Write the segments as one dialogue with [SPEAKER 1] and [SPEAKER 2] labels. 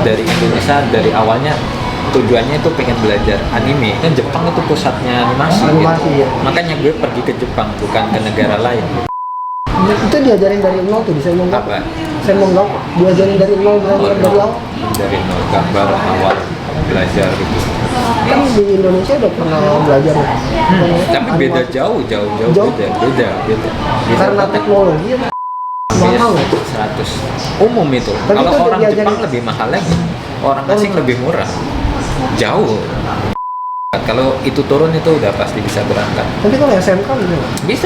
[SPEAKER 1] dari Indonesia dari awalnya tujuannya itu pengen belajar anime. Kan Jepang itu pusatnya animasi,
[SPEAKER 2] Animasi,
[SPEAKER 1] gitu.
[SPEAKER 2] ya.
[SPEAKER 1] Makanya gue pergi ke Jepang bukan ke negara lain.
[SPEAKER 2] Itu diajarin dari nol tuh di Senmong Gak?
[SPEAKER 1] Apa?
[SPEAKER 2] Senmong Gak diajarin dari nol belajar dari awal.
[SPEAKER 1] Dari nol gambar awal belajar gitu.
[SPEAKER 2] Kan di Indonesia udah pernah belajar ya.
[SPEAKER 1] Tapi beda jauh beda.
[SPEAKER 2] Karena teknologi ya. Mahal ya?
[SPEAKER 1] 100 umum itu.
[SPEAKER 2] Tapi
[SPEAKER 1] Kalau
[SPEAKER 2] itu
[SPEAKER 1] orang
[SPEAKER 2] diajarin-
[SPEAKER 1] Jepang lebih mahal lagi, orang asing lebih murah. Jauh. Kalau itu turun itu udah pasti bisa berangkat.
[SPEAKER 2] Tapi kalau SMK gitu.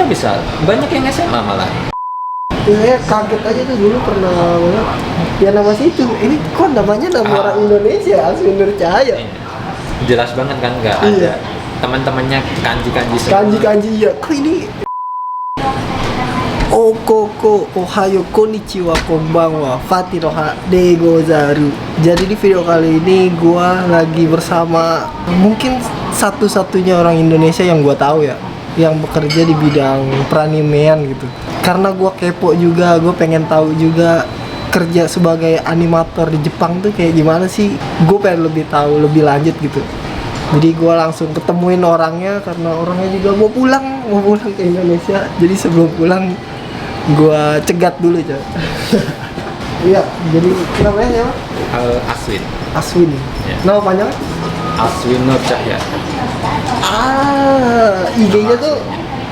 [SPEAKER 1] Bisa. Banyak yang SMA malah.
[SPEAKER 2] Saya kaget aja tuh dulu pernah banget. Ya nama situ. Ini kok namanya nama orang Indonesia, Aswin Nur Cahaya.
[SPEAKER 1] Iya. Jelas banget kan nggak
[SPEAKER 2] Iya.
[SPEAKER 1] ada teman-temannya kanji semua.
[SPEAKER 2] Kanji ya. Kok ini Okoko, ohayo, konnichiwa, konbanwa, fatiroha, degozaru. Jadi di video kali ini gua lagi bersama mungkin satu-satunya orang Indonesia yang gua tahu ya, yang bekerja di bidang peranimean gitu. Karena gua kepo juga, gua pengen tahu juga kerja sebagai animator di Jepang tuh kayak gimana sih. Gue pengen lebih tahu lebih lanjut gitu. Jadi gue langsung ketemuin orangnya karena orangnya juga mau pulang ke Indonesia. Jadi sebelum pulang gue cegat dulu coy. Iya, jadi namanya siapa?
[SPEAKER 1] Aswin.
[SPEAKER 2] Aswin.
[SPEAKER 1] Ya.
[SPEAKER 2] Nama panjang?
[SPEAKER 1] Aswin Nur Cahya.
[SPEAKER 2] IG-nya tuh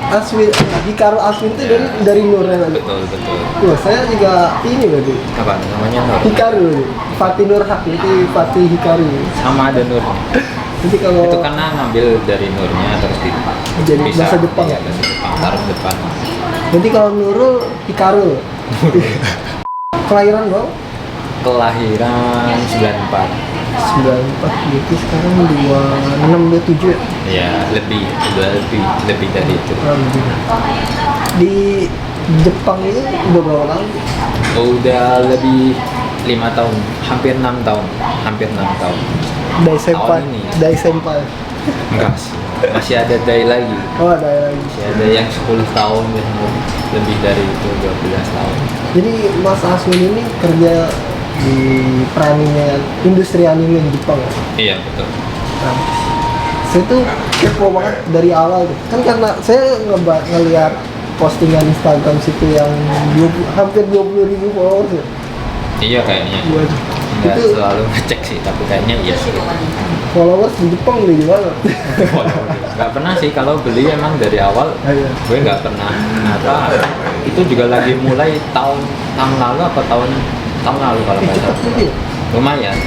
[SPEAKER 2] Aswin. Hikaru Aswin tuh dari Nur ya.
[SPEAKER 1] Betul.
[SPEAKER 2] Wah, saya juga ini berarti.
[SPEAKER 1] Apa namanya Nur?
[SPEAKER 2] Hikaru. Fatih Nur Hak itu Fatih Hikaru.
[SPEAKER 1] Sama ada Nurnya.
[SPEAKER 2] Jadi kalau
[SPEAKER 1] Itu karena ngambil dari Nurnya terus
[SPEAKER 2] Jadi bahasa Jepang.
[SPEAKER 1] Ya, bahasa Jepang taruh depan.
[SPEAKER 2] nanti kalau Nurul Hikaru. Kelahiran bang?
[SPEAKER 1] Kelahiran 94.
[SPEAKER 2] 94 gitu sekarang 26 27 ya?
[SPEAKER 1] Ya, lebih dari itu.
[SPEAKER 2] Lebih. Di Jepang itu udah berapa tahun?
[SPEAKER 1] Udah lebih 5 tahun, hampir 6 tahun.
[SPEAKER 2] Dai senpai.
[SPEAKER 1] Tahun ini.
[SPEAKER 2] Dai senpai.
[SPEAKER 1] Enggak sih. Masih ada day lagi.
[SPEAKER 2] Oh ada lagi.
[SPEAKER 1] Masih ada yang 10 tahun lebih dari itu 12 tahun.
[SPEAKER 2] Jadi Mas Aswin ini kerja di peranime industri anime di Jepang ya?
[SPEAKER 1] Iya, betul.
[SPEAKER 2] Nah, saya tuh kepo banget dari awal tuh. Kan karena saya ngeliat postingan Instagram situ yang hampir 20.000 followers ya.
[SPEAKER 1] Iya kayaknya.
[SPEAKER 2] Waduh.
[SPEAKER 1] Nggak
[SPEAKER 2] Itu
[SPEAKER 1] selalu ngecek sih, tapi kayaknya iya sih.
[SPEAKER 2] followers di Jepang udah gimana?
[SPEAKER 1] Nggak pernah sih, kalau beli emang dari awal
[SPEAKER 2] Iya.
[SPEAKER 1] gue nggak pernah itu juga lagi mulai tahun lalu apa tahun lalu kalau nggak
[SPEAKER 2] Cepet
[SPEAKER 1] salah.
[SPEAKER 2] juga ya?
[SPEAKER 1] Lumayan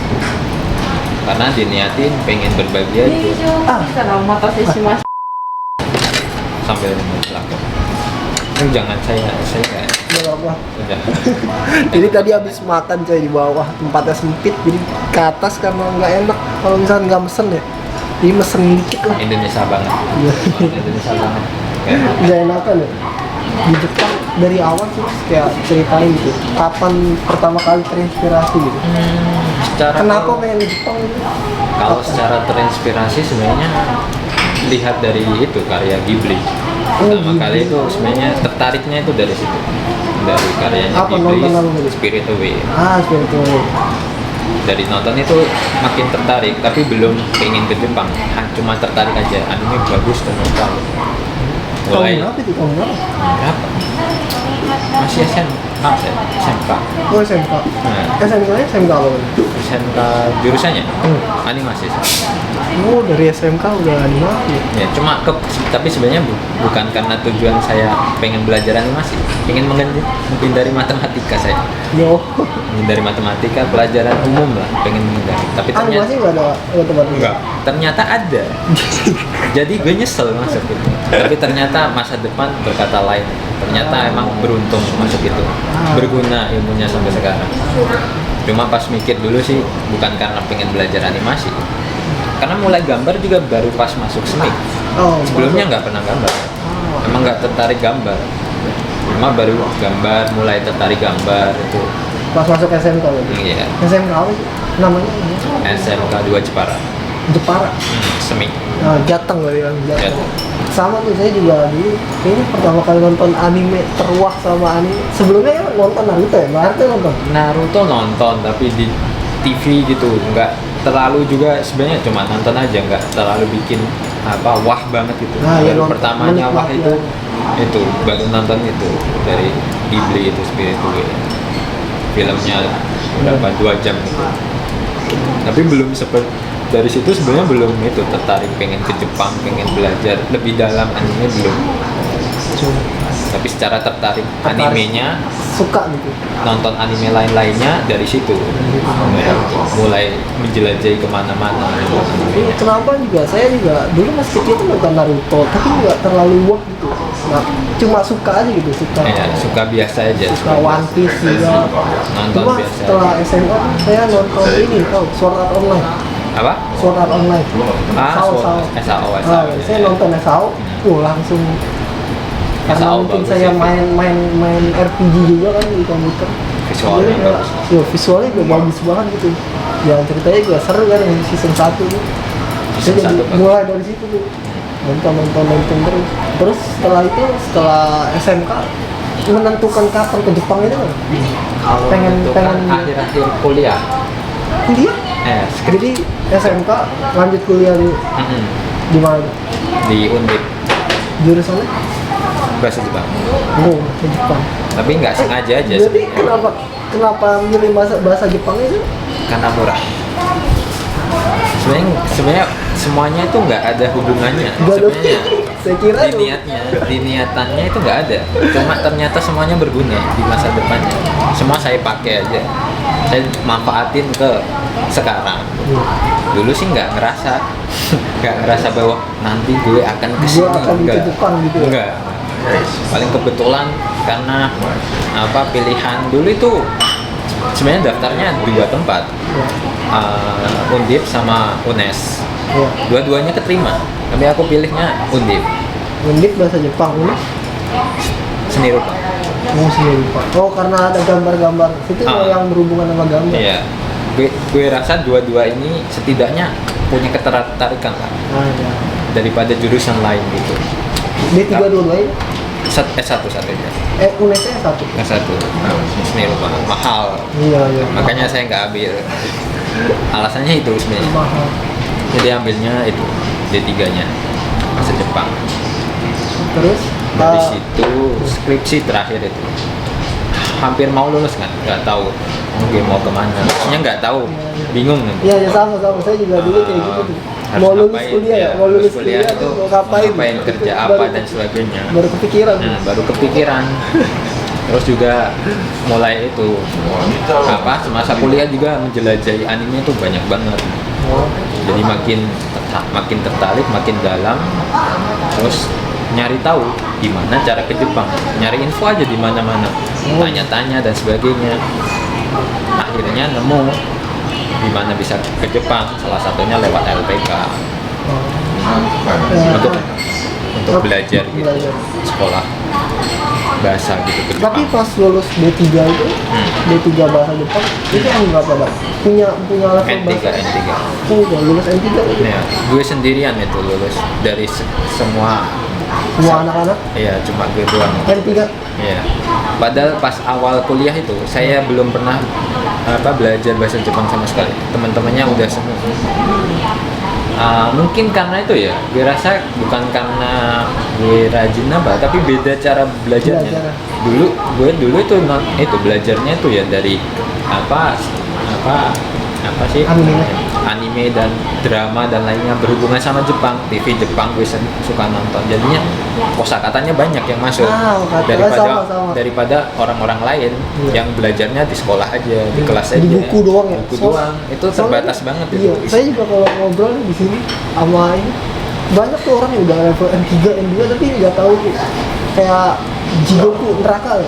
[SPEAKER 1] karena diniatin pengen berbagi aja sambil melakukan. Jangan saya
[SPEAKER 2] Nggak apa-apa.
[SPEAKER 1] udah.
[SPEAKER 2] Jadi tadi habis makan coy di bawah, tempatnya sempit, jadi ke atas karena nggak enak kalau misalnya nggak mesen ya. Jadi mesen dikit lah.
[SPEAKER 1] Indonesia banget.
[SPEAKER 2] Iya.
[SPEAKER 1] Indonesia banget. Kayak
[SPEAKER 2] Nggak enakan ya. Di Jepang dari awal sih kayak ceritain gitu. Kapan pertama kali terinspirasi gitu?
[SPEAKER 1] secara
[SPEAKER 2] Kenapa pengen di Jepang gitu?
[SPEAKER 1] kalau secara terinspirasi sebenarnya lihat dari itu karya Ghibli. Pertama
[SPEAKER 2] Ghibli.
[SPEAKER 1] kali itu sebenarnya tertariknya itu dari situ, dari karyanya
[SPEAKER 2] Apa
[SPEAKER 1] Ghibli,
[SPEAKER 2] nonton apa tadi?
[SPEAKER 1] Spirit Away.
[SPEAKER 2] Seperti itu.
[SPEAKER 1] Dari nonton itu makin tertarik, tapi belum pengen ke Jepang. Cuma tertarik aja, anime bagus ternyata. Mulai
[SPEAKER 2] Tahun berapa itu? Tahun berapa?
[SPEAKER 1] berapa? Masih SMK.
[SPEAKER 2] Oh SMK.
[SPEAKER 1] Nah,
[SPEAKER 2] SMK-nya SMK apa?
[SPEAKER 1] SMK jurusannya animasi.
[SPEAKER 2] Oh dari SMK udah animasi.
[SPEAKER 1] Ya, cuma tapi sebenarnya bukan karena tujuan saya pengen belajar animasi, ingin menghindari matematika saya.
[SPEAKER 2] Yo.
[SPEAKER 1] Menghindari matematika, pelajaran umum lah, pengen menghindari. Tapi ternyata
[SPEAKER 2] Animasi nggak ada matematika.
[SPEAKER 1] ternyata ada. Jadi gue nyesel masuk itu. Tapi ternyata masa depan berkata lain. Ternyata emang beruntung masuk itu. Berguna ilmunya sampai sekarang. Cuma pas mikir dulu sih bukan karena pengen belajar animasi. Karena mulai gambar juga baru pas masuk seni.
[SPEAKER 2] Oh,
[SPEAKER 1] Sebelumnya nggak pernah gambar. Emang nggak tertarik gambar. Cuma baru gambar, mulai tertarik gambar itu.
[SPEAKER 2] pas masuk SMK lagi.
[SPEAKER 1] Iya.
[SPEAKER 2] SMK apa sih? Namanya
[SPEAKER 1] SMK 2 Jepara.
[SPEAKER 2] Jepara.
[SPEAKER 1] Semi.
[SPEAKER 2] Nah, Jateng kali kan, Jateng.
[SPEAKER 1] Jateng.
[SPEAKER 2] Sama tuh saya juga dulu kayaknya pertama kali nonton anime terwah sama anime. Sebelumnya ya nonton Naruto ya, Naruto nonton.
[SPEAKER 1] Naruto nonton tapi di TV gitu, nggak terlalu juga sebenarnya cuma nonton aja, nggak terlalu bikin wah banget gitu.
[SPEAKER 2] Nah, ya,
[SPEAKER 1] Baru pertamanya wah
[SPEAKER 2] menikmati
[SPEAKER 1] itu baru nonton itu dari Ghibli itu Spirited Away. Filmnya berapa 2 jam gitu. Tapi belum seperti dari situ sebenarnya belum itu tertarik pengen ke Jepang, pengen belajar lebih dalam anime belum. Tapi secara tertarik animenya,
[SPEAKER 2] suka gitu.
[SPEAKER 1] nonton anime lain-lainnya dari situ. Mulai menjelajahi kemana-mana.
[SPEAKER 2] Ini kenapa juga saya juga dulu masih kecil tuh nonton Naruto, tapi nggak terlalu wah gitu. Nah, cuma suka aja gitu, suka.
[SPEAKER 1] Ya, suka biasa aja.
[SPEAKER 2] Suka One Piece juga.
[SPEAKER 1] Nonton
[SPEAKER 2] Cuma
[SPEAKER 1] biasa.
[SPEAKER 2] setelah SMA saya nonton ini, Sword Art Online.
[SPEAKER 1] Apa?
[SPEAKER 2] Sword Art Online. SAO.
[SPEAKER 1] SAO.
[SPEAKER 2] Saya nonton SAO, langsung. Karena
[SPEAKER 1] SAO
[SPEAKER 2] mungkin
[SPEAKER 1] bagus
[SPEAKER 2] saya
[SPEAKER 1] ya.
[SPEAKER 2] main RPG juga kan di komputer.
[SPEAKER 1] Visualnya
[SPEAKER 2] Jadi kayak,
[SPEAKER 1] bagus.
[SPEAKER 2] visualnya juga bagus banget gitu. Ya ceritanya juga seru kan yang season 1 tuh.
[SPEAKER 1] Season
[SPEAKER 2] Saya jadi
[SPEAKER 1] 1 bagus.
[SPEAKER 2] mulai dari situ tuh. Nonton terus. Terus setelah itu, setelah SMK menentukan kapan ke Jepang itu kan?
[SPEAKER 1] Kalau
[SPEAKER 2] pengen
[SPEAKER 1] itu kan akhir-akhir kuliah.
[SPEAKER 2] kuliah.
[SPEAKER 1] Skrip
[SPEAKER 2] Jadi SMK lanjut kuliah di mana?
[SPEAKER 1] di Undip
[SPEAKER 2] Jurusannya?
[SPEAKER 1] bahasa Jepang.
[SPEAKER 2] Oh, ke Jepang.
[SPEAKER 1] Tapi nggak sengaja aja
[SPEAKER 2] Jadi
[SPEAKER 1] sebenarnya.
[SPEAKER 2] kenapa milih bahasa Jepang itu?
[SPEAKER 1] Karena murah. Sebenarnya semuanya itu nggak ada hubungannya.
[SPEAKER 2] Gak ada.
[SPEAKER 1] Sebenarnya
[SPEAKER 2] Saya kira
[SPEAKER 1] di niatannya itu nggak ada. Cuma ternyata semuanya berguna di masa depannya. Semua saya pakai aja. Saya manfaatin ke sekarang. Dulu sih nggak ngerasa bahwa nanti gue akan kesini.
[SPEAKER 2] Gue akan ke Jepang gitu ya?
[SPEAKER 1] Enggak. Paling kebetulan karena pilihan dulu itu sebenarnya daftarnya 2 tempat. Undip sama UNES.
[SPEAKER 2] Ya.
[SPEAKER 1] Dua-duanya keterima, tapi aku pilihnya Undip.
[SPEAKER 2] Undip bahasa Jepang ini.
[SPEAKER 1] Seni rupa.
[SPEAKER 2] Sendiri Pak. Oh, karena ada gambar-gambar. Itu yang berhubungan sama gambar.
[SPEAKER 1] Iya. Gue rasa dua-dua ini setidaknya punya ketertarikan lah
[SPEAKER 2] Ya.
[SPEAKER 1] daripada jurusan lain gitu.
[SPEAKER 2] D3 dua-duanya?
[SPEAKER 1] Satu aja.
[SPEAKER 2] UNES-nya satu.
[SPEAKER 1] Yang satu seni rupa mahal.
[SPEAKER 2] Iya.
[SPEAKER 1] Makanya saya nggak ambil. Alasannya itu sebenarnya.
[SPEAKER 2] Mahal.
[SPEAKER 1] Jadi ambilnya itu D3-nya bahasa Jepang.
[SPEAKER 2] Terus
[SPEAKER 1] Dari situ skripsi terakhir itu hampir mau lulus kan, nggak tahu mungkin mau kemana. Maksudnya nggak tahu, bingung nih.
[SPEAKER 2] Iya, sama. Saya juga dulu kayak gitu tuh.
[SPEAKER 1] Harus
[SPEAKER 2] Mau lulus
[SPEAKER 1] ngapain,
[SPEAKER 2] kuliah ya,
[SPEAKER 1] ya,
[SPEAKER 2] mau lulus
[SPEAKER 1] kuliah
[SPEAKER 2] kuliah
[SPEAKER 1] itu
[SPEAKER 2] mau ngapain?
[SPEAKER 1] kerja
[SPEAKER 2] Baru-
[SPEAKER 1] apa dan sebagainya.
[SPEAKER 2] Baru kepikiran.
[SPEAKER 1] Baru kepikiran. Terus juga mulai itu semasa kuliah juga menjelajahi anime itu banyak banget. Jadi makin tertarik, makin dalam. Terus nyari tahu gimana cara ke Jepang, nyari info aja di mana-mana, tanya-tanya dan sebagainya. Akhirnya nemu gimana bisa ke Jepang, salah satunya lewat LPK untuk belajar gitu,
[SPEAKER 2] Belajar.
[SPEAKER 1] sekolah bahasa gitu ke
[SPEAKER 2] Tapi
[SPEAKER 1] Jepang.
[SPEAKER 2] pas lulus D3 itu, D3 bahasa Jepang, itu yang berapa Pak? Punya level
[SPEAKER 1] N3
[SPEAKER 2] bahasa? Udah lulus N3 itu.
[SPEAKER 1] Ya, gue sendirian itu lulus dari semua
[SPEAKER 2] Anak-anak
[SPEAKER 1] Iya, cuma gue doang.
[SPEAKER 2] N3.
[SPEAKER 1] Iya. Padahal pas awal kuliah itu saya belum pernah belajar bahasa Jepang sama sekali. Teman-temannya udah semua. Mungkin karena itu ya, gue rasa bukan karena gue rajin tapi beda cara belajarnya. Dulu itu belajarnya itu ya dari apa sih anime dan drama dan lainnya berhubungan sama Jepang, TV Jepang gue suka nonton. Jadinya kosakatanya banyak yang masuk
[SPEAKER 2] sama.
[SPEAKER 1] daripada orang-orang lain yang belajarnya di sekolah aja, di kelas aja.
[SPEAKER 2] Di buku doang ya.
[SPEAKER 1] Buku doang. Itu terbatas banget
[SPEAKER 2] Iya,
[SPEAKER 1] itu.
[SPEAKER 2] saya juga kalau ngobrol di sini sama ini banyak tuh orang yang udah level N3, N2 tapi nggak tahu kayak Jigoku neraka.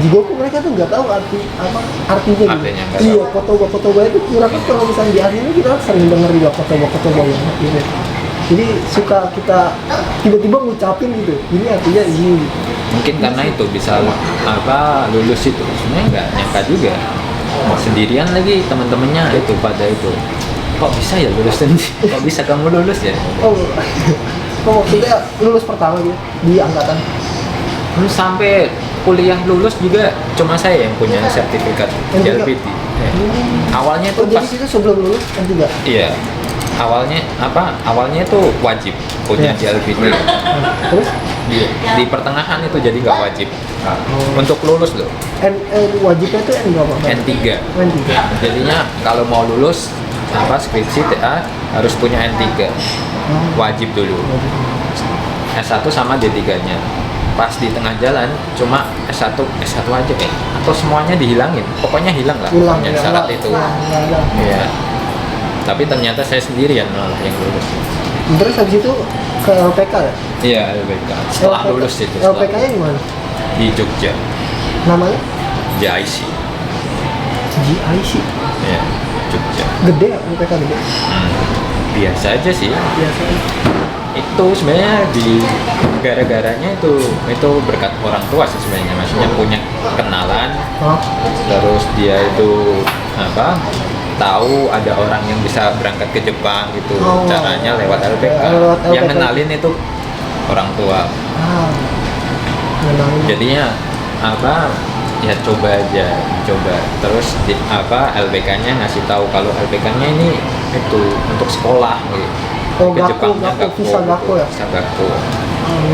[SPEAKER 2] Jigoku mereka tuh nggak tahu artinya gitu.
[SPEAKER 1] Artinya nggak
[SPEAKER 2] Iya,
[SPEAKER 1] tahu.
[SPEAKER 2] kotoba itu mereka kalau misalnya di anime kita sering denger juga kotoba gitu. Jadi suka kita tiba-tiba ngucapin gitu. Ini artinya ini.
[SPEAKER 1] Mungkin karena itu bisa lulus itu. Sebenarnya nggak nyangka juga. Sendirian lagi teman-temannya itu pada itu. Kok bisa ya lulus sendiri? Kok bisa kamu lulus ya?
[SPEAKER 2] Oh maksudnya lulus pertama gitu di angkatan.
[SPEAKER 1] Sampai kuliah lulus juga cuma saya yang punya sertifikat
[SPEAKER 2] N3.
[SPEAKER 1] JLPT. Awalnya
[SPEAKER 2] Oh,
[SPEAKER 1] tuh
[SPEAKER 2] jadi
[SPEAKER 1] pas
[SPEAKER 2] itu sebelum lulus N3?
[SPEAKER 1] iya awalnya itu wajib punya
[SPEAKER 2] Iya.
[SPEAKER 1] JLPT.
[SPEAKER 2] Terus
[SPEAKER 1] Di pertengahan itu jadi nggak wajib untuk lulus loh.
[SPEAKER 2] wajibnya tuh N berapa?
[SPEAKER 1] N3
[SPEAKER 2] N3.
[SPEAKER 1] jadinya kalau mau lulus skripsi TA harus punya N3 wajib dulu. S1 sama D3-nya. Pas di tengah jalan cuma S1 aja atau semuanya dihilangin. Pokoknya hilang lah
[SPEAKER 2] Hilang
[SPEAKER 1] pokoknya
[SPEAKER 2] ya,
[SPEAKER 1] syarat
[SPEAKER 2] nggak-
[SPEAKER 1] itu.
[SPEAKER 2] nggak ada.
[SPEAKER 1] Iya. Tapi ternyata saya sendirian malah yang lulus.
[SPEAKER 2] Terus habis itu ke LPK ya?
[SPEAKER 1] Iya, LPK. Setelah
[SPEAKER 2] LPK
[SPEAKER 1] lulus itu. setelah
[SPEAKER 2] LPK-nya di mana?
[SPEAKER 1] di Jogja,
[SPEAKER 2] Namanya?
[SPEAKER 1] JIC.
[SPEAKER 2] GIC.
[SPEAKER 1] Iya, Jogja.
[SPEAKER 2] Gede ya LPK gede?
[SPEAKER 1] Biasa aja sih.
[SPEAKER 2] Biasa.
[SPEAKER 1] Itu sebenarnya di gara-garanya itu berkat orang tua sih sebenarnya, maksudnya punya kenalan,
[SPEAKER 2] Hah?
[SPEAKER 1] terus dia itu tahu ada orang yang bisa berangkat ke Jepang gitu.
[SPEAKER 2] Oh.
[SPEAKER 1] Caranya lewat LPK.
[SPEAKER 2] Lewat
[SPEAKER 1] Yang
[SPEAKER 2] LPK.
[SPEAKER 1] kenalin itu orang tua.
[SPEAKER 2] Ah. Menang.
[SPEAKER 1] Jadinya ya coba terus LPK-nya ngasih tahu kalau LPK-nya ini itu untuk sekolah gitu.
[SPEAKER 2] Oh,
[SPEAKER 1] Ke
[SPEAKER 2] gaku,
[SPEAKER 1] Jepangnya
[SPEAKER 2] visa gaku ya?
[SPEAKER 1] Visa gaku.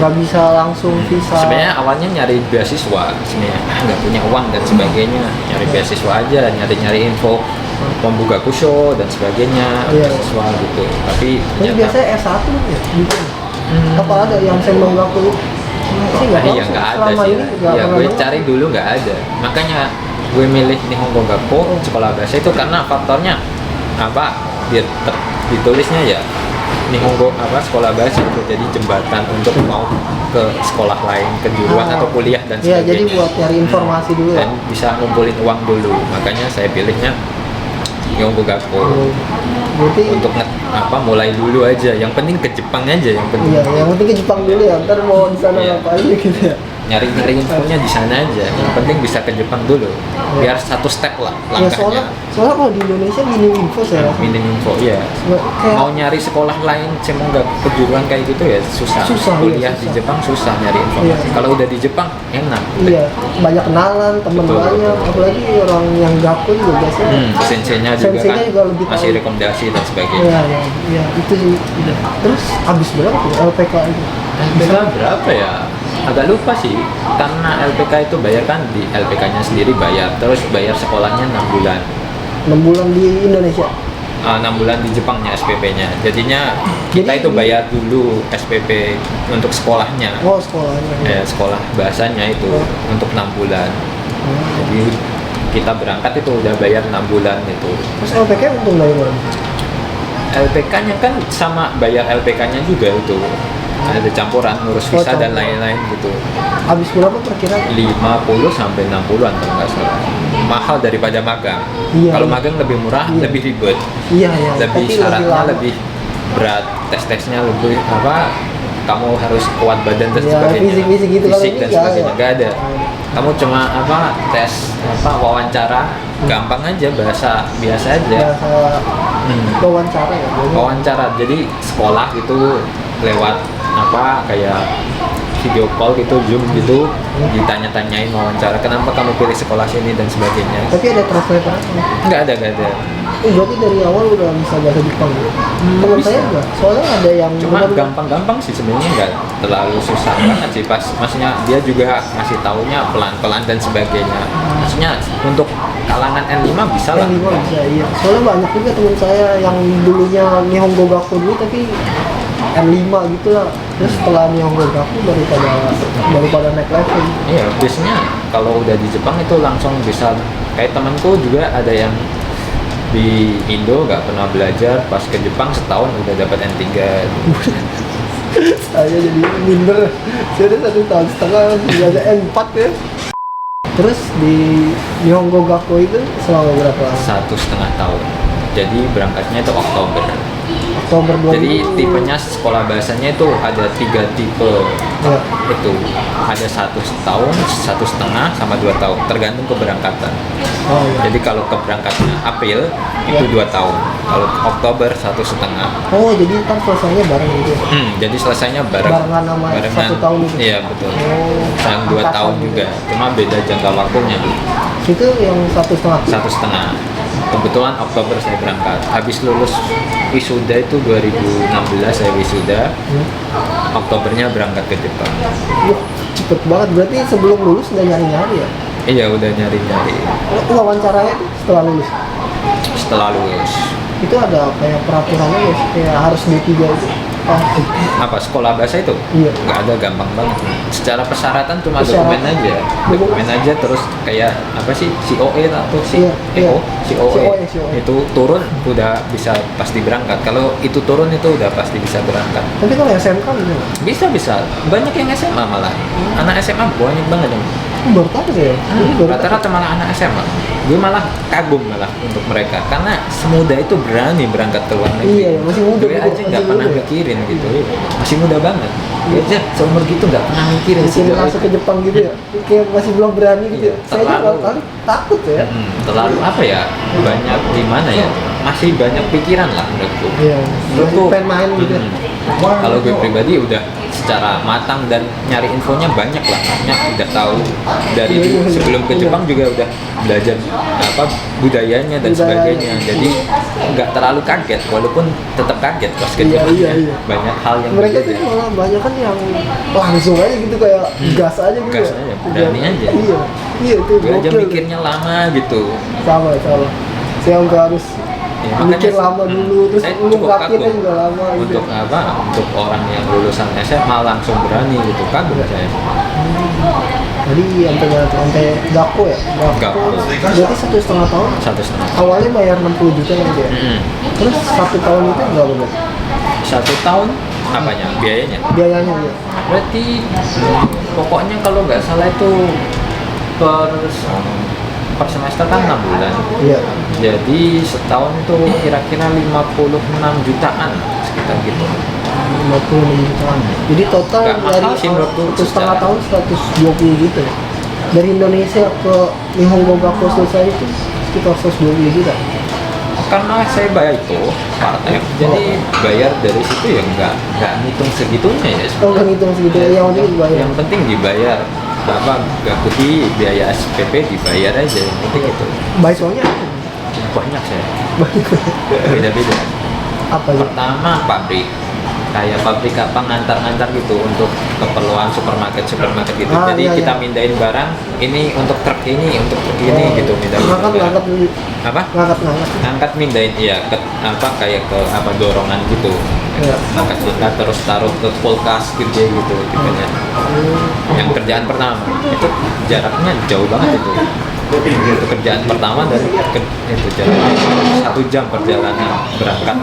[SPEAKER 2] Nggak bisa langsung visa.
[SPEAKER 1] Sebenarnya awalnya nyari beasiswa, sebenarnya nggak punya uang dan sebagainya, nyari beasiswa aja, nyari info membuka kusho dan sebagainya,
[SPEAKER 2] Iya.
[SPEAKER 1] beasiswa gitu. Tapi
[SPEAKER 2] Ini biasanya S1 ya? Gitu. Apa ada yang sembang gaku? Sih nggak tahu
[SPEAKER 1] iya
[SPEAKER 2] sih.
[SPEAKER 1] nggak ada
[SPEAKER 2] Selama
[SPEAKER 1] sih.
[SPEAKER 2] ini nggak
[SPEAKER 1] Ya
[SPEAKER 2] pernah
[SPEAKER 1] gue
[SPEAKER 2] dengar.
[SPEAKER 1] cari dulu nggak ada. Makanya gue milih Nihongo Gakko sekolah bahasa itu karena faktornya ditulisnya ya Nihongo sekolah bahasa itu jadi jembatan untuk mau ke sekolah lain, kejuruan atau kuliah dan
[SPEAKER 2] Iya,
[SPEAKER 1] sebagainya.
[SPEAKER 2] jadi buat nyari informasi dulu ya.
[SPEAKER 1] Dan bisa ngumpulin uang dulu. Makanya saya pilihnya Nihongo Gakko.
[SPEAKER 2] Berarti
[SPEAKER 1] Untuk mulai dulu aja. Yang penting ke Jepang aja yang penting.
[SPEAKER 2] iya, yang penting ke Jepang dulu ya. Ntar mau di sana
[SPEAKER 1] Iya.
[SPEAKER 2] ngapain gitu ya.
[SPEAKER 1] Nyari infonya di sana aja. Yang penting bisa ke Jepang dulu. Biar satu step lah
[SPEAKER 2] Ya soalnya
[SPEAKER 1] langkahnya.
[SPEAKER 2] kalau di Indonesia minim info saya rasa.
[SPEAKER 1] Minim info ya.
[SPEAKER 2] Kayak
[SPEAKER 1] Mau nyari sekolah lain cuma nggak kejuruan kayak gitu ya susah.
[SPEAKER 2] Susah,
[SPEAKER 1] Kuliah
[SPEAKER 2] iya,
[SPEAKER 1] di
[SPEAKER 2] susah.
[SPEAKER 1] Jepang susah nyari informasi.
[SPEAKER 2] Iya.
[SPEAKER 1] Kalau udah di Jepang enak.
[SPEAKER 2] iya, banyak kenalan, teman
[SPEAKER 1] Betul,
[SPEAKER 2] banyak,
[SPEAKER 1] betul.
[SPEAKER 2] apalagi orang yang gaku juga biasanya.
[SPEAKER 1] Senseinya juga
[SPEAKER 2] Senseinya
[SPEAKER 1] kan
[SPEAKER 2] juga lebih
[SPEAKER 1] masih
[SPEAKER 2] tahu.
[SPEAKER 1] rekomendasi dan sebagainya.
[SPEAKER 2] Iya, iya, iya, itu sih. Udah. Terus habis berapa tuh LPK itu?
[SPEAKER 1] LPK berapa ya? Agak lupa sih, karena LPK itu bayar kan di LPK-nya sendiri bayar, terus bayar sekolahnya 6 bulan.
[SPEAKER 2] 6 bulan di Indonesia.
[SPEAKER 1] 6 bulan di Jepangnya SPP-nya. Jadinya kita
[SPEAKER 2] Jadi-
[SPEAKER 1] itu bayar dulu SPP untuk sekolahnya.
[SPEAKER 2] Oh, sekolahnya.
[SPEAKER 1] Sekolah bahasanya itu
[SPEAKER 2] Oh.
[SPEAKER 1] untuk 6 bulan.
[SPEAKER 2] Oh.
[SPEAKER 1] Jadi kita berangkat itu udah bayar 6 bulan itu.
[SPEAKER 2] Terus LPK untung dari mana?
[SPEAKER 1] LPK-nya kan sama bayar LPK-nya juga itu. Ada campuran ngurus visa dan
[SPEAKER 2] campuran.
[SPEAKER 1] lain-lain gitu.
[SPEAKER 2] Habis berapa perkiraan?
[SPEAKER 1] 50 sampai 60-an kalau nggak salah. Mahal daripada magang.
[SPEAKER 2] Iya,
[SPEAKER 1] Kalau
[SPEAKER 2] iya.
[SPEAKER 1] magang lebih murah,
[SPEAKER 2] Iya.
[SPEAKER 1] lebih ribet,
[SPEAKER 2] Iya, iya.
[SPEAKER 1] lebih
[SPEAKER 2] Tapi
[SPEAKER 1] syaratnya
[SPEAKER 2] lama.
[SPEAKER 1] lebih berat, tes-tesnya lebih kamu harus kuat badan dan
[SPEAKER 2] Iya,
[SPEAKER 1] sebagainya.
[SPEAKER 2] fisik-fisik gitu. Kalau
[SPEAKER 1] Fisik
[SPEAKER 2] ini
[SPEAKER 1] dan
[SPEAKER 2] nggak
[SPEAKER 1] sebagainya
[SPEAKER 2] ada.
[SPEAKER 1] nggak ada. Kamu cuma tes wawancara, gampang aja bahasa biasa aja.
[SPEAKER 2] Biasa wawancara ya. Jadi-
[SPEAKER 1] Wawancara jadi sekolah gitu lewat kayak video call gitu, Zoom gitu, ditanya-tanyain wawancara kenapa kamu pilih sekolah sini dan sebagainya.
[SPEAKER 2] Tapi ada translator.
[SPEAKER 1] Nggak ada.
[SPEAKER 2] Berarti dari awal udah bisa bahasa Jepang ya? Teman
[SPEAKER 1] bisa.
[SPEAKER 2] saya enggak. Soalnya ada yang
[SPEAKER 1] Cuma
[SPEAKER 2] benar-benar-
[SPEAKER 1] gampang-gampang sih sebenarnya, nggak terlalu susah banget sih, pas maksudnya dia juga ngasih taunya pelan-pelan dan sebagainya. Maksudnya untuk kalangan N5 bisa lah.
[SPEAKER 2] N5 bisa, iya. Soalnya banyak juga teman saya yang dulunya Nihongo Gakko dulu tapi N5 gitu lah. Terus setelah Nihongo Gakko baru pada naik level.
[SPEAKER 1] Iya, biasanya kalau udah di Jepang itu langsung bisa. Kayak temanku juga ada yang di Indo nggak pernah belajar, pas ke Jepang setahun udah dapat N3.
[SPEAKER 2] Saya jadi minder. Saya udah 1,5 tahun belajar N4 ya. Terus di Nihongo Gakko itu selama berapa lama?
[SPEAKER 1] 1,5 tahun. Jadi berangkatnya itu Oktober.
[SPEAKER 2] Oktober 2000.
[SPEAKER 1] Jadi tipenya sekolah bahasanya itu ada 3 tipe.
[SPEAKER 2] Ya.
[SPEAKER 1] Itu ada 1 tahun, 1,5 sama 2 tahun, tergantung keberangkatan.
[SPEAKER 2] Oh iya.
[SPEAKER 1] Jadi kalau keberangkatannya April itu 2 tahun, kalau Oktober 1,5.
[SPEAKER 2] Oh jadi kan selesainya bareng gitu ya?
[SPEAKER 1] Jadi selesainya
[SPEAKER 2] Barengan sama 1 tahun itu?
[SPEAKER 1] Iya betul.
[SPEAKER 2] Oh,
[SPEAKER 1] Yang 2
[SPEAKER 2] angkatan
[SPEAKER 1] tahun
[SPEAKER 2] gitu.
[SPEAKER 1] juga, cuma beda jangka waktunya.
[SPEAKER 2] Itu yang 1,5.
[SPEAKER 1] 1,5. Kebetulan Oktober saya berangkat. Habis lulus wisuda itu 2016 saya wisuda. Oktobernya berangkat ke Jepang.
[SPEAKER 2] Wah, cepet banget. Berarti sebelum lulus udah nyari-nyari ya?
[SPEAKER 1] Iya udah nyari-nyari
[SPEAKER 2] Wawancaranya itu setelah lulus?
[SPEAKER 1] setelah lulus.
[SPEAKER 2] Itu ada kayak peraturannya ya? Kayak harus D3 itu? Oh,
[SPEAKER 1] Apa sekolah bahasa itu?
[SPEAKER 2] Iya.
[SPEAKER 1] Nggak ada, gampang banget. Secara persyaratan cuma
[SPEAKER 2] Persyaratan.
[SPEAKER 1] dokumen aja, dokumen aja terus kayak apa sih COE atau
[SPEAKER 2] Iya, iya.
[SPEAKER 1] COE
[SPEAKER 2] COE.
[SPEAKER 1] itu turun udah bisa pasti berangkat. Kalau itu turun itu udah pasti bisa berangkat.
[SPEAKER 2] tapi kalau SMK gitu?
[SPEAKER 1] Bisa banyak yang SMA malah. Anak SMA banyak banget yang
[SPEAKER 2] Baru tahu saya. Ini baru tahu.
[SPEAKER 1] rata-rata malah anak SMA. Gue malah kagum malah untuk mereka karena semuda itu berani berangkat ke luar negeri.
[SPEAKER 2] Iya, masih muda
[SPEAKER 1] Gue
[SPEAKER 2] gitu,
[SPEAKER 1] aja nggak
[SPEAKER 2] masih
[SPEAKER 1] pernah
[SPEAKER 2] muda ya.
[SPEAKER 1] mikirin gitu, masih muda banget. Gue aja seumur gitu nggak pernah mikirin
[SPEAKER 2] Masih
[SPEAKER 1] sejauh
[SPEAKER 2] langsung ke
[SPEAKER 1] itu.
[SPEAKER 2] Jepang gitu ya? Kayak masih belum berani gitu ya?
[SPEAKER 1] Iya,
[SPEAKER 2] Saya juga
[SPEAKER 1] terlalu.
[SPEAKER 2] kali takut ya?
[SPEAKER 1] Terlalu apa ya? Banyak gimana ya? Masih banyak pikiran lah menurutku.
[SPEAKER 2] Iya,
[SPEAKER 1] Menurutku,
[SPEAKER 2] pengen main gitu.
[SPEAKER 1] Kalau gue pribadi udah secara matang dan nyari infonya banyak lah, maksudnya udah tahu dari
[SPEAKER 2] Iya, iya,
[SPEAKER 1] sebelum ke
[SPEAKER 2] iya.
[SPEAKER 1] Jepang juga udah belajar apa budayanya dan sebagainya. Jadi nggak terlalu kaget, walaupun tetap kaget pas ke
[SPEAKER 2] Iya,
[SPEAKER 1] Jepang
[SPEAKER 2] iya,
[SPEAKER 1] ya.
[SPEAKER 2] iya.
[SPEAKER 1] Banyak hal yang
[SPEAKER 2] Mereka tuh
[SPEAKER 1] berbeda.
[SPEAKER 2] malah banyak kan yang langsung aja gitu kayak gas aja gitu.
[SPEAKER 1] Gas
[SPEAKER 2] ya.
[SPEAKER 1] aja, berani aja.
[SPEAKER 2] Iya, iya itu
[SPEAKER 1] Gue aja
[SPEAKER 2] gokil.
[SPEAKER 1] mikirnya lama gitu.
[SPEAKER 2] Sama. Saya nggak harus
[SPEAKER 1] Ya,
[SPEAKER 2] mikir
[SPEAKER 1] makanya
[SPEAKER 2] lama dulu, terus
[SPEAKER 1] saya cukup
[SPEAKER 2] ngungkapinnya
[SPEAKER 1] kagum.
[SPEAKER 2] juga lama gitu.
[SPEAKER 1] Untuk apa? Untuk orang yang lulusan SMA langsung berani gitu, kagum saya.
[SPEAKER 2] Jadi sampai Gakko ya?
[SPEAKER 1] Gakko.
[SPEAKER 2] Berarti 1,5 tahun?
[SPEAKER 1] 1,5.
[SPEAKER 2] Awalnya bayar 60 juta gitu ya? Terus 1 tahun itu berapa berarti?
[SPEAKER 1] 1 tahun apanya? Biayanya?
[SPEAKER 2] Biayanya ya?
[SPEAKER 1] Berarti pokoknya kalau nggak salah itu per semester kan 6 bulan.
[SPEAKER 2] Iya.
[SPEAKER 1] Jadi setahun itu kira-kira 56 jutaan sekitar gitu.
[SPEAKER 2] 56 jutaan. Jadi total
[SPEAKER 1] Nggak mahal
[SPEAKER 2] dari
[SPEAKER 1] sih menurutku
[SPEAKER 2] 1,5
[SPEAKER 1] secara-
[SPEAKER 2] tahun 120 juta ya? Dari Indonesia ke Nihongo Gakko selesai itu sekitar 120 juta.
[SPEAKER 1] Karena saya bayar itu part time, jadi bayar dari situ ya nggak ngitung segitunya ya.
[SPEAKER 2] Oh nggak ngitung segitu, yang penting dibayar.
[SPEAKER 1] Yang penting dibayar. Apa gakuti biaya SPP dibayar aja, yang penting itu.
[SPEAKER 2] Baisongnya
[SPEAKER 1] Banyak saya. Beda-beda.
[SPEAKER 2] apa ya?
[SPEAKER 1] Pertama pabrik, kayak pabrik apa ngantar-ngantar gitu untuk keperluan supermarket gitu.
[SPEAKER 2] Ah,
[SPEAKER 1] Jadi
[SPEAKER 2] iya,
[SPEAKER 1] kita
[SPEAKER 2] iya.
[SPEAKER 1] mindain barang ini untuk truk ini, untuk truk ini gitu mindain.
[SPEAKER 2] Ngangkat dulu.
[SPEAKER 1] Apa?
[SPEAKER 2] Ngangkat.
[SPEAKER 1] Angkat mindain iya ke apa kayak ke apa dorongan gitu.
[SPEAKER 2] Iya.
[SPEAKER 1] Angkat terus taruh ke kulkas gede gitu tipenya. Yang kerjaan pertama itu jaraknya jauh banget itu. Itu kerjaan pertama dan itu jaraknya 1 jam perjalanan berangkat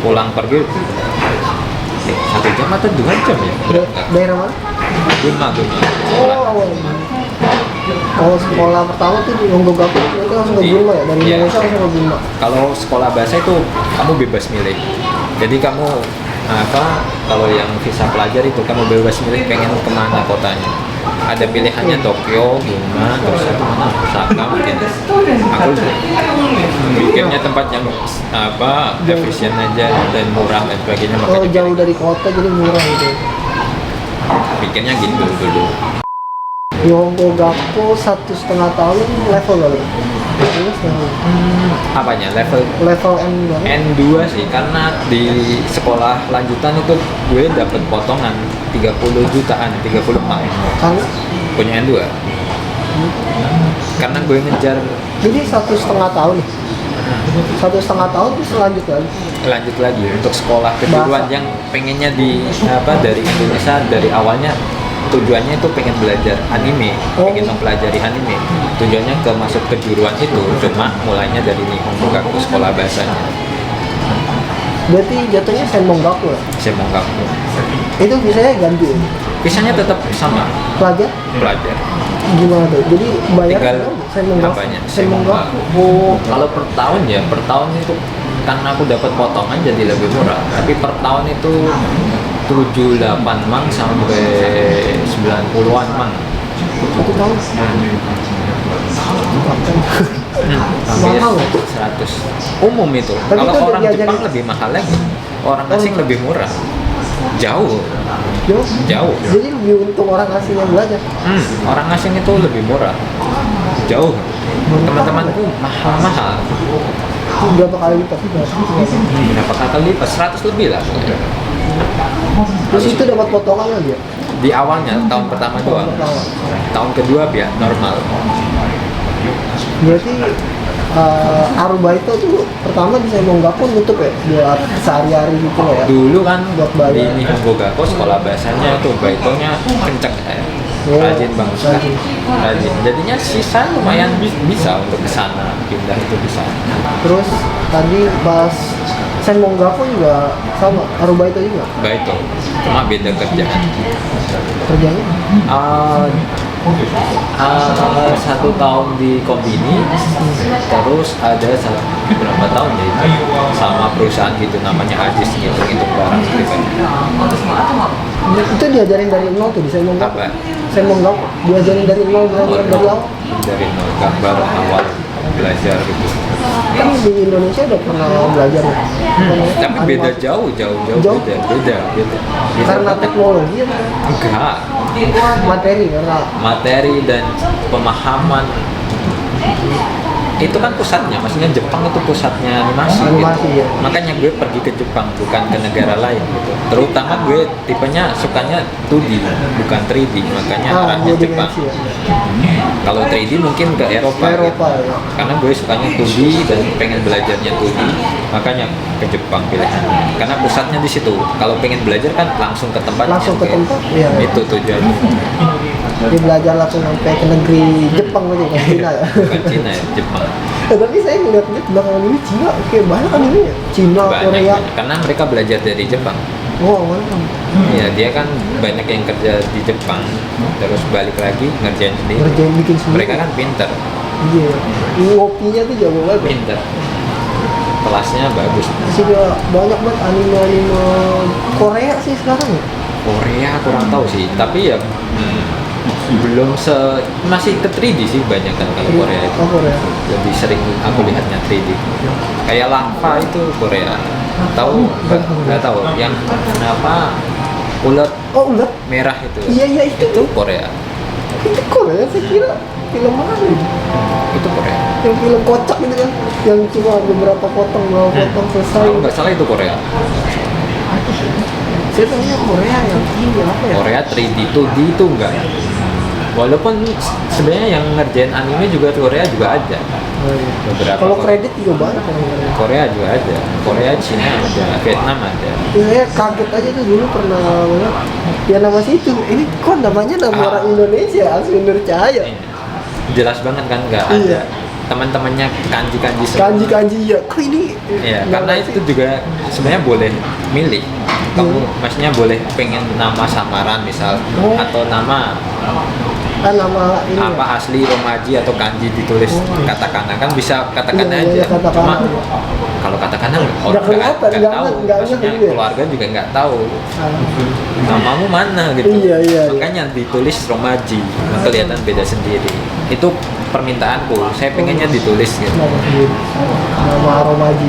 [SPEAKER 1] pulang pergi 1 jam atau 2 jam ya berangkat.
[SPEAKER 2] Daerah mana?
[SPEAKER 1] Guma
[SPEAKER 2] Oh, oh sekolah pertama tuh di Nihongo Gakko itu langsung ke
[SPEAKER 1] Iya.
[SPEAKER 2] Gunma ya? Dari
[SPEAKER 1] Iya.
[SPEAKER 2] Indonesia langsung ke Gunma.
[SPEAKER 1] Kalau sekolah bahasa itu kamu bebas milih. Jadi kamu apa? Kalau yang visa pelajar itu kamu bebas milih pengen kemana kotanya. Ada pilihannya Tokyo, Gunma, terus satu mana Osaka mungkin. Aku pikirnya tempat yang apa efisien aja dan murah dan sebagainya
[SPEAKER 2] Oh
[SPEAKER 1] makanya
[SPEAKER 2] jauh dari kota jadi murah gitu.
[SPEAKER 1] pikirnya gitu dulu.
[SPEAKER 2] Nihongo Gakko 1,5 tahun level berapa?
[SPEAKER 1] Apanya level
[SPEAKER 2] Level N berapa?
[SPEAKER 1] N2 sih karena di sekolah lanjutan itu gue dapet potongan 30 jutaan 36
[SPEAKER 2] Karena
[SPEAKER 1] punya N2 karena gue ngejar
[SPEAKER 2] jadi 1,5 tahun nih. 1,5 tahun terus lanjut
[SPEAKER 1] lanjut lagi untuk sekolah kejuruan
[SPEAKER 2] Bahasa.
[SPEAKER 1] yang pengennya di apa dari Indonesia dari awalnya tujuannya itu pengen belajar anime,
[SPEAKER 2] Oh.
[SPEAKER 1] pengen mempelajari anime. Tujuannya ke masuk kejuruan itu cuma mulainya dari Nihongo Gakko sekolah bahasanya.
[SPEAKER 2] Berarti jatuhnya Senmong Gakko ya?
[SPEAKER 1] Saya mau Gakko.
[SPEAKER 2] Itu biasanya ganti ya?
[SPEAKER 1] Visanya tetap sama
[SPEAKER 2] Pelajar?
[SPEAKER 1] pelajar.
[SPEAKER 2] Gimana tuh? Jadi bayar
[SPEAKER 1] Tinggal
[SPEAKER 2] Senmong Gakko?
[SPEAKER 1] apanya?
[SPEAKER 2] Senmong Gakko?
[SPEAKER 1] Oh, kalau per tahun ya, per tahun itu karena aku dapat potongan jadi lebih murah. Tapi per tahun itu 78 mang sampai 90-an mang.
[SPEAKER 2] 1 tahun.
[SPEAKER 1] Hampir
[SPEAKER 2] Mahal ya?
[SPEAKER 1] 100. Umum itu.
[SPEAKER 2] Tapi
[SPEAKER 1] Kalau
[SPEAKER 2] itu
[SPEAKER 1] orang
[SPEAKER 2] diajarin-
[SPEAKER 1] Jepang lebih mahal lagi. Orang asing lebih murah. Jauh.
[SPEAKER 2] Yo.
[SPEAKER 1] Jauh.
[SPEAKER 2] Jadi lebih untung orang asing yang belajar.
[SPEAKER 1] Orang asing itu lebih murah. Jauh. Teman-temanku mahal-mahal.
[SPEAKER 2] Itu berapa kali lipat sih?
[SPEAKER 1] Berapa kali lipat? 100 lebih lah pokoknya.
[SPEAKER 2] Terus itu dapat potongan lagi ya?
[SPEAKER 1] Di awalnya tahun pertama doang. Tahun kedua biar normal.
[SPEAKER 2] Berarti Aruba itu tuh pertama di Senmongaku nutup ya buat sehari-hari gitu loh ya.
[SPEAKER 1] Dulu kan
[SPEAKER 2] Buat
[SPEAKER 1] di
[SPEAKER 2] bayar.
[SPEAKER 1] Nihongo Gakko sekolah bahasanya itu baitonya kenceng saya.
[SPEAKER 2] Oh,
[SPEAKER 1] Rajin banget sekali.
[SPEAKER 2] rajin.
[SPEAKER 1] Rajin. Jadinya sisa lumayan bisa untuk ke sana pindah itu bisa.
[SPEAKER 2] Terus tadi pas Senmongaku juga sama Aruba itu juga
[SPEAKER 1] Baito. Cuma beda kerjaan.
[SPEAKER 2] kerjanya.
[SPEAKER 1] Satu tahun di kombini, terus ada berapa tahun ya itu sama perusahaan gitu namanya Ajis gitu untuk barang pribadi.
[SPEAKER 2] Itu diajarin dari nol tuh di Senmongaku.
[SPEAKER 1] Apa?
[SPEAKER 2] Senmongaku diajarin dari nol benar-benar dari awal.
[SPEAKER 1] Dari nol gambar awal belajar gitu.
[SPEAKER 2] Kan di Indonesia udah pernah belajar ya.
[SPEAKER 1] Tapi beda
[SPEAKER 2] Animasi.
[SPEAKER 1] jauh
[SPEAKER 2] Jauh?
[SPEAKER 1] beda.
[SPEAKER 2] Karena
[SPEAKER 1] banget.
[SPEAKER 2] teknologi ya.
[SPEAKER 1] Enggak,
[SPEAKER 2] Materi karena
[SPEAKER 1] materi dan pemahaman itu kan pusatnya, maksudnya Jepang itu pusatnya animasi,
[SPEAKER 2] Animasi,
[SPEAKER 1] gitu.
[SPEAKER 2] ya.
[SPEAKER 1] Makanya gue pergi ke Jepang bukan ke negara lain gitu. Terutama gue tipenya sukanya 2D bukan 3D, makanya arahnya
[SPEAKER 2] dua
[SPEAKER 1] Jepang.
[SPEAKER 2] dimensi ya.
[SPEAKER 1] Kalau 3D mungkin ke Eropa,
[SPEAKER 2] Ke Eropa,
[SPEAKER 1] gitu.
[SPEAKER 2] ya.
[SPEAKER 1] Karena gue sukanya 2D dan pengen belajarnya 2D, makanya ke Jepang pilihannya. Karena pusatnya di situ. Kalau pengen belajar kan langsung ke tempatnya.
[SPEAKER 2] Langsung ke
[SPEAKER 1] gitu.
[SPEAKER 2] tempat, iya.
[SPEAKER 1] Itu tujuannya.
[SPEAKER 2] Dia belajar langsung sampai ke negeri Jepang gitu ya, Cina ya.
[SPEAKER 1] Bukan Cina ya, Jepang.
[SPEAKER 2] Tapi saya ngeliat-liat belakangan ini Cina, kayak banyak anime ya. Cina, Korea.
[SPEAKER 1] Banyak. Karena mereka belajar dari Jepang.
[SPEAKER 2] Wah, mantap.
[SPEAKER 1] Ya dia kan banyak yang kerja di Jepang, terus balik lagi ngerjain sendiri.
[SPEAKER 2] Ngerjain bikin sendiri.
[SPEAKER 1] Mereka kan pinter,
[SPEAKER 2] Iya. Ngopinya tuh jago banget.
[SPEAKER 1] pinter. Kelasnya bagus.
[SPEAKER 2] Masih juga banyak banget anime-anime Korea sih sekarang ya.
[SPEAKER 1] Korea kurang tahu sih, tapi ya belum masih ke 3D sih banyak kan kalau Korea itu.
[SPEAKER 2] Oh, Korea.
[SPEAKER 1] Lebih sering aku lihatnya 3D. Kayak Lava itu Korea. Tahu nggak tahu yang kenapa ulet
[SPEAKER 2] Oh, udah.
[SPEAKER 1] merah itu?
[SPEAKER 2] Iya, iya, itu.
[SPEAKER 1] Korea.
[SPEAKER 2] Itu Korea, saya kira film mana ya?
[SPEAKER 1] Itu Korea.
[SPEAKER 2] Yang film kocak gitu kan, yang cuma beberapa potong selesai.
[SPEAKER 1] Kalau nggak salah itu Korea.
[SPEAKER 2] Saya tanya Korea yang ini apa ya?
[SPEAKER 1] Korea 3D 2D itu enggak. Walaupun sebenarnya yang ngerjain anime juga Korea juga ada.
[SPEAKER 2] Oh, iya.
[SPEAKER 1] Beberapa
[SPEAKER 2] Kalau kredit juga banyak orang Korea.
[SPEAKER 1] Korea juga ada. Korea, Cina ada, Vietnam ada.
[SPEAKER 2] Saya kaget aja tuh dulu pernah banget. Ya nama situ, ini kok namanya nama orang Indonesia, Asli Nur Cahaya.
[SPEAKER 1] Iya. Jelas banget kan nggak
[SPEAKER 2] Iya.
[SPEAKER 1] ada. Teman-temannya kanji-kanji semua.
[SPEAKER 2] Kanji-kanji ya, kok ini?
[SPEAKER 1] Iya,
[SPEAKER 2] nama
[SPEAKER 1] karena
[SPEAKER 2] sih?
[SPEAKER 1] itu juga sebenarnya boleh milih. Kamu maksudnya boleh pengen nama samaran misal
[SPEAKER 2] Oh.
[SPEAKER 1] atau nama
[SPEAKER 2] Kan nama ini ya?
[SPEAKER 1] apa asli romaji atau kanji ditulis katakana kan bisa katakana
[SPEAKER 2] Iya,
[SPEAKER 1] aja.
[SPEAKER 2] iya, katakana.
[SPEAKER 1] Cuma kalau katakana
[SPEAKER 2] Nggak
[SPEAKER 1] orang
[SPEAKER 2] kelihatan, nggak
[SPEAKER 1] tahu,
[SPEAKER 2] nggak
[SPEAKER 1] maksudnya
[SPEAKER 2] gitu ya?
[SPEAKER 1] keluarga juga nggak tahu
[SPEAKER 2] Ah.
[SPEAKER 1] namamu mana gitu.
[SPEAKER 2] Iya, iya, iya.
[SPEAKER 1] Makanya ditulis romaji, kelihatan beda sendiri. Itu permintaanku. Saya pengennya ditulis gitu.
[SPEAKER 2] Nama sendiri. Nama Romaji.